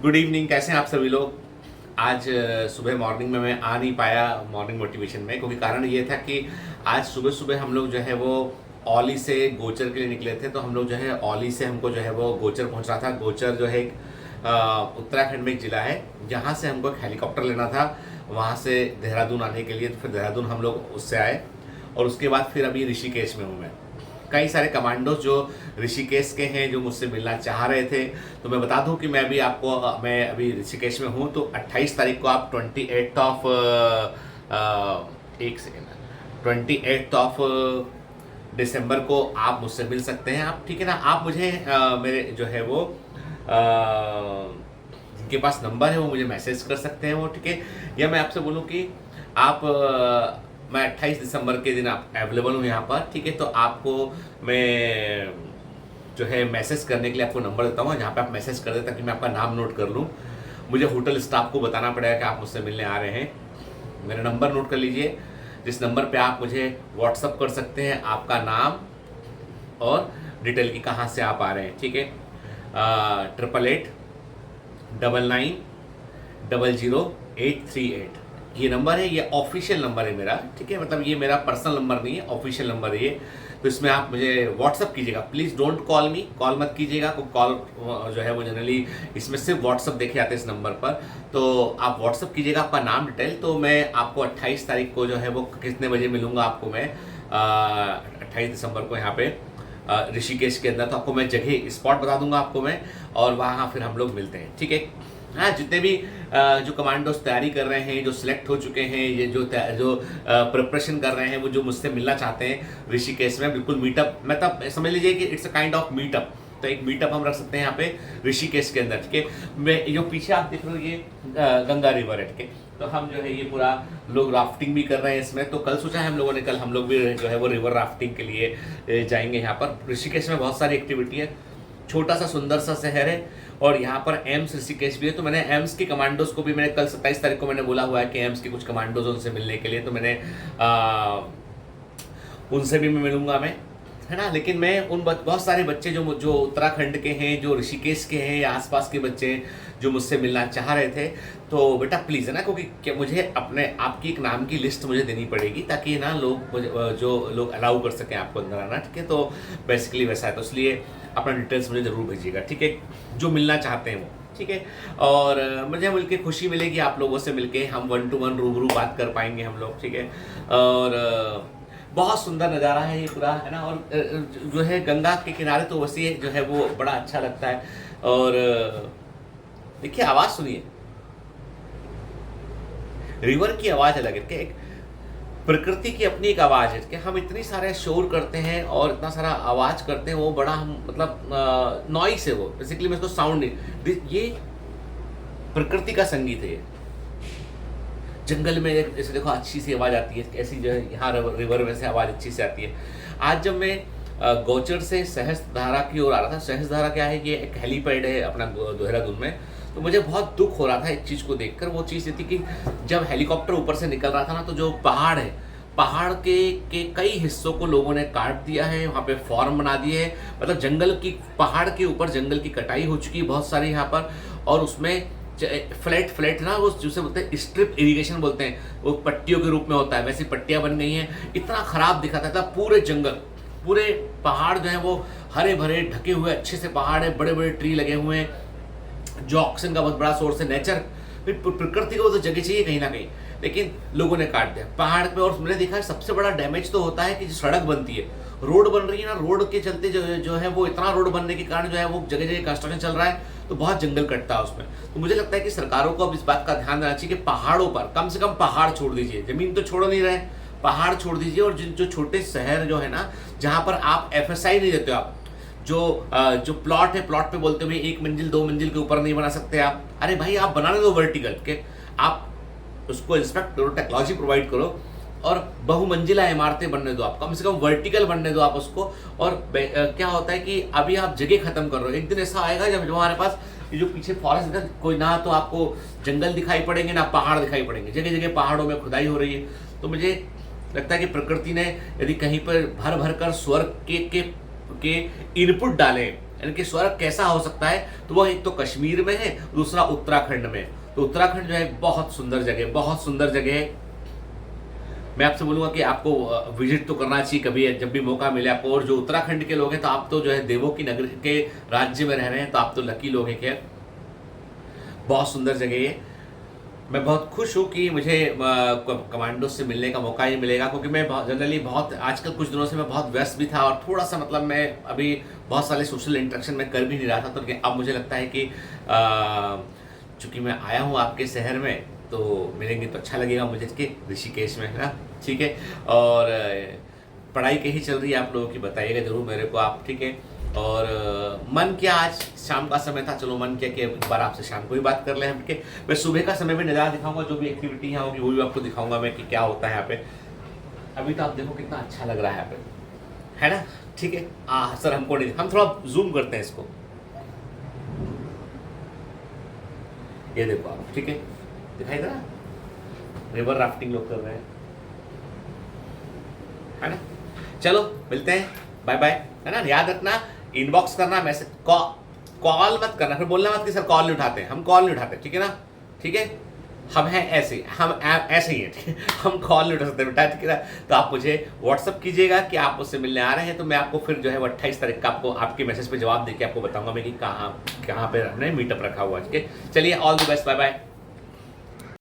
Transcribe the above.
Good evening. कैसे हैं आप सभी लोग। आज सुबह मॉर्निंग में मैं आ नहीं पाया मॉर्निंग मोटिवेशन में, क्योंकि कारण ये था कि आज सुबह सुबह हम लोग जो है वो औली से गोचर के लिए निकले थे। तो हम लोग जो है औली से हमको जो है वो गोचर पहुंचना था। गोचर जो है एक उत्तराखंड में एक ज़िला है, जहाँ से हमको एक हेलीकॉप्टर लेना था वहाँ से देहरादून आने के लिए। तो फिर देहरादून हम लोग उससे आए और उसके बाद फिर अभी ऋषिकेश में हूँ मैं। कई सारे कमांडोज जो ऋषिकेश के हैं जो मुझसे मिलना चाह रहे थे, तो मैं बता दूं कि मैं अभी ऋषिकेश में हूं। तो 28 तारीख को आप 28 ऑफ एक सेकेंड 28 ऑफ दिसंबर को आप मुझसे मिल सकते हैं आप, ठीक है ना। आप मुझे मेरे जो है वो जिनके पास नंबर है वो मुझे मैसेज कर सकते हैं वो, ठीक है। या मैं आपसे बोलूं कि आप मैं 28 दिसंबर के दिन आप अवेलेबल हूँ यहाँ पर, ठीक है। तो आपको मैं जो है मैसेज करने के लिए आपको नंबर देता हूँ, जहाँ पे आप मैसेज कर दें ताकि मैं आपका नाम नोट कर लूँ। मुझे होटल स्टाफ को बताना पड़ेगा कि आप मुझसे मिलने आ रहे हैं। मेरा नंबर नोट कर लीजिए, जिस नंबर पे आप मुझे व्हाट्सअप कर सकते हैं आपका नाम और डिटेल की कहाँ से आप आ रहे हैं, ठीक है। 8889900838 ये नंबर है, ये ऑफिशियल नंबर है मेरा, ठीक है। मतलब ये मेरा पर्सनल नंबर नहीं है, ऑफिशियल नंबर है ये। तो इसमें आप मुझे व्हाट्सअप कीजिएगा, please don't call me, call मत कीजिएगा। कॉल जो है वो जनरली इसमें सिर्फ व्हाट्सअप देखे जाते हैं इस नंबर पर। तो आप व्हाट्सअप कीजिएगा आपका नाम डिटेल। तो मैं आपको 28 तारीख को जो है वो कितने बजे मिलूंगा आपको मैं 28 दिसंबर को यहाँ पे ऋषिकेश के अंदर। तो आपको मैं जगह स्पॉट बता दूंगा आपको मैं, और वहाँ फिर हम लोग मिलते हैं, ठीक है। हाँ, जितने भी जो कमांडोज तैयारी कर रहे हैं, जो सिलेक्ट हो चुके हैं, ये जो प्रिपरेशन कर रहे हैं, वो जो मुझसे मिलना चाहते हैं ऋषिकेश में, बिल्कुल मीटअप, मतलब समझ लीजिए कि it's a kind of meetup. तो एक मीटअप हम रख सकते हैं यहाँ पे ऋषिकेश के अंदर, ठीक है। मैं जो पीछे आप देख रहे हो ये गंगा रिवर है, ठीक है। तो हम जो है ये पूरा लोग राफ्टिंग भी कर रहे हैं इसमें। तो कल सोचा है हम लोगों ने, कल हम लोग भी जो है वो रिवर राफ्टिंग के लिए जाएंगे। यहाँ पर ऋषिकेश में बहुत सारी एक्टिविटी है, छोटा सा सुंदर सा शहर है, और यहाँ पर एम्स ऋषिकेश भी है। तो मैंने एम्स के कमांडोज को भी, मैंने कल 27 तारीख को मैंने बोला हुआ है कि एम्स के कुछ कमांडोज उनसे मिलने के लिए, तो मैंने उनसे भी मैं मिलूंगा मैं, है ना। लेकिन मैं बहुत सारे बच्चे जो उत्तराखंड के हैं, जो ऋषिकेश के हैं या आसपास के बच्चे जो मुझसे मिलना चाह रहे थे, तो बेटा प्लीज़, है ना, क्योंकि मुझे अपने आपकी एक नाम की लिस्ट मुझे देनी पड़ेगी ताकि ना जो लोग अलाउ कर सकें आपको अंदर आना, ठीक है। तो बेसिकली वैसा है, तो इसलिए अपना डिटेल्स मुझे ज़रूर भेजिएगा, ठीक है, जो मिलना चाहते हैं वो, ठीक है। और मुझे मिलके खुशी मिलेगी, आप लोगों से मिलके हम 1 to 1 रूबरू बात कर पाएंगे हम लोग, ठीक है। और बहुत सुंदर नज़ारा है ये पूरा, है ना। और जो है गंगा के किनारे तो वैसे जो है वो बड़ा अच्छा लगता है। और देखिए, आवाज़ सुनिए, रिवर की आवाज़ अलग है, एक प्रकृति की अपनी एक आवाज़ है कि हम इतनी सारे शोर करते हैं और इतना सारा आवाज़ करते हैं, वो बड़ा हम मतलब नॉइस है वो, बेसिकली मैं इसको साउंड नहीं, ये प्रकृति का संगीत है। जंगल में जैसे देखो अच्छी सी आवाज़ आती है, ऐसी जो है यहाँ रिवर में से आवाज़ अच्छी से आती है। आज जब मैं गौचर से सहस्त्रधारा की ओर आ रहा था, सहस्त्रधारा क्या है, ये एक हेलीपैड है अपना देहरादून में, तो मुझे बहुत दुख हो रहा था एक चीज़ को देखकर। वो चीज़ ये थी कि जब हेलीकॉप्टर ऊपर से निकल रहा था ना, तो जो पहाड़ है, पहाड़ के कई हिस्सों को लोगों ने काट दिया है, वहाँ पे फॉर्म बना दिए है, मतलब जंगल की, पहाड़ के ऊपर जंगल की कटाई हो चुकी है बहुत सारी यहाँ पर। और उसमें फ्लैट ना, वो जिसे बोलते हैं स्ट्रिप इरिगेशन बोलते हैं, वो पट्टियों के रूप में होता है, वैसी पट्टियाँ बन गई हैं। इतना खराब दिखाता था पूरे जंगल, पूरे पहाड़ जो है वो हरे भरे ढके हुए अच्छे से पहाड़ है, बड़े बड़े ट्री लगे हुए हैं, जो ऑक्सीजन का बहुत बड़ा सोर्स है, नेचर, प्रकृति को तो जगह चाहिए कहीं ना कहीं, लेकिन लोगों ने काट दिया पहाड़ पे। और मैंने देखा है सबसे बड़ा डैमेज तो होता है कि जो सड़क बनती है, रोड बन रही है ना, रोड के चलते जो है वो इतना रोड बनने के कारण जो है वो जगह जगह कंस्ट्रक्शन चल रहा है, तो बहुत जंगल कटता है उसमें। तो मुझे लगता है कि सरकारों को अब इस बात का ध्यान देना चाहिए कि पहाड़ों पर कम से कम पहाड़ छोड़ दीजिए, जमीन तो छोड़ नहीं रहे, पहाड़ छोड़ दीजिए। और जो छोटे शहर जो है ना, जहाँ पर आप FSI नहीं देते हो, आप जो प्लॉट है, प्लॉट पे बोलते हुए 1 मंजिल 2 मंजिल के ऊपर नहीं बना सकते आप, अरे भाई आप बनाने दो वर्टिकल के, आप उसको इंस्पेक्ट करो, टेक्नोलॉजी प्रोवाइड करो, और बहुमंजिला इमारतें बनने दो, आप कम से कम वर्टिकल बनने दो आप उसको। और क्या होता है कि अभी आप जगह खत्म कर रहे हो, एक दिन ऐसा आएगा जब हमारे पास ये जो पीछे फॉरेस्ट है, कोई ना तो आपको जंगल दिखाई पड़ेंगे ना पहाड़ दिखाई पड़ेंगे, जगह जगह पहाड़ों में खुदाई हो रही है। तो मुझे लगता है कि प्रकृति ने यदि कहीं पर भर भर कर स्वर्ग के इनपुट डाले यानी कि स्वर्ग कैसा हो सकता है, तो वह एक तो कश्मीर में है, दूसरा उत्तराखंड में। तो उत्तराखंड जो है बहुत सुंदर जगह, बहुत सुंदर जगह है। मैं आपसे बोलूँगा कि आपको विजिट तो करना चाहिए कभी, जब भी मौका मिले आपको। और जो उत्तराखंड के लोग हैं, तो आप तो जो है देवों की नगरी के राज्य में रह रहे हैं, तो आप तो लकी लोग हैं। खैर, बहुत सुंदर जगह है। मैं बहुत खुश हूँ कि मुझे कमांडो से मिलने का मौका ही मिलेगा, क्योंकि मैं जनरली बहुत आजकल कुछ दिनों से मैं बहुत व्यस्त भी था, और थोड़ा सा मतलब मैं अभी बहुत सारे सोशल इंटरेक्शन में कर भी नहीं रहा था। तो अब मुझे लगता है कि चूँकि मैं आया हूँ आपके शहर में, तो मिलेंगे तो अच्छा लगेगा मुझे कि ऋषिकेश में, है ना। ठीक है, और पढ़ाई कहीं चल रही है आप लोगों की, बताइएगा ज़रूर मेरे को आप, ठीक है। और मन किया आज शाम का समय था, चलो मन किया कि एक बार आपसे शाम को ही बात कर लें हम के। मैं सुबह का समय भी नज़ारा दिखाऊंगा, जो भी एक्टिविटी यहाँ होगी वो भी आपको दिखाऊंगा मैं कि क्या होता है यहाँ पे। अभी तो आप देखो कितना अच्छा लग रहा है यहाँ पे, है ना। ठीक है, सर हमको नहीं, हम थोड़ा जूम करते हैं इसको, ये देखो आप, ठीक है, दिखाई दे रहा, रिवर राफ्टिंग लोग कर रहे हैं, है ना। चलो मिलते हैं, बाय बाय, है ना। याद रखना, इनबॉक्स करना, मैसेज, कॉल मत करना, फिर बोलना मत कि सर कॉल नहीं उठाते, हम कॉल नहीं उठाते, ठीक है ना। ठीक है, हम हैं ऐसे, हम ऐसे ही हैं, ठीक है, हम कॉल नहीं उठा सकते बेटा, ठीक है ना। तो आप मुझे व्हाट्सअप कीजिएगा कि आप मुझसे मिलने आ रहे हैं, तो मैं आपको फिर जो है वो 28 तारीख का आपको आपके मैसेज पे जवाब देके आपको बताऊंगा मैं कि कहाँ पे हमने मीटअप रखा हुआ है, ठीक है। चलिए, all the best, bye bye.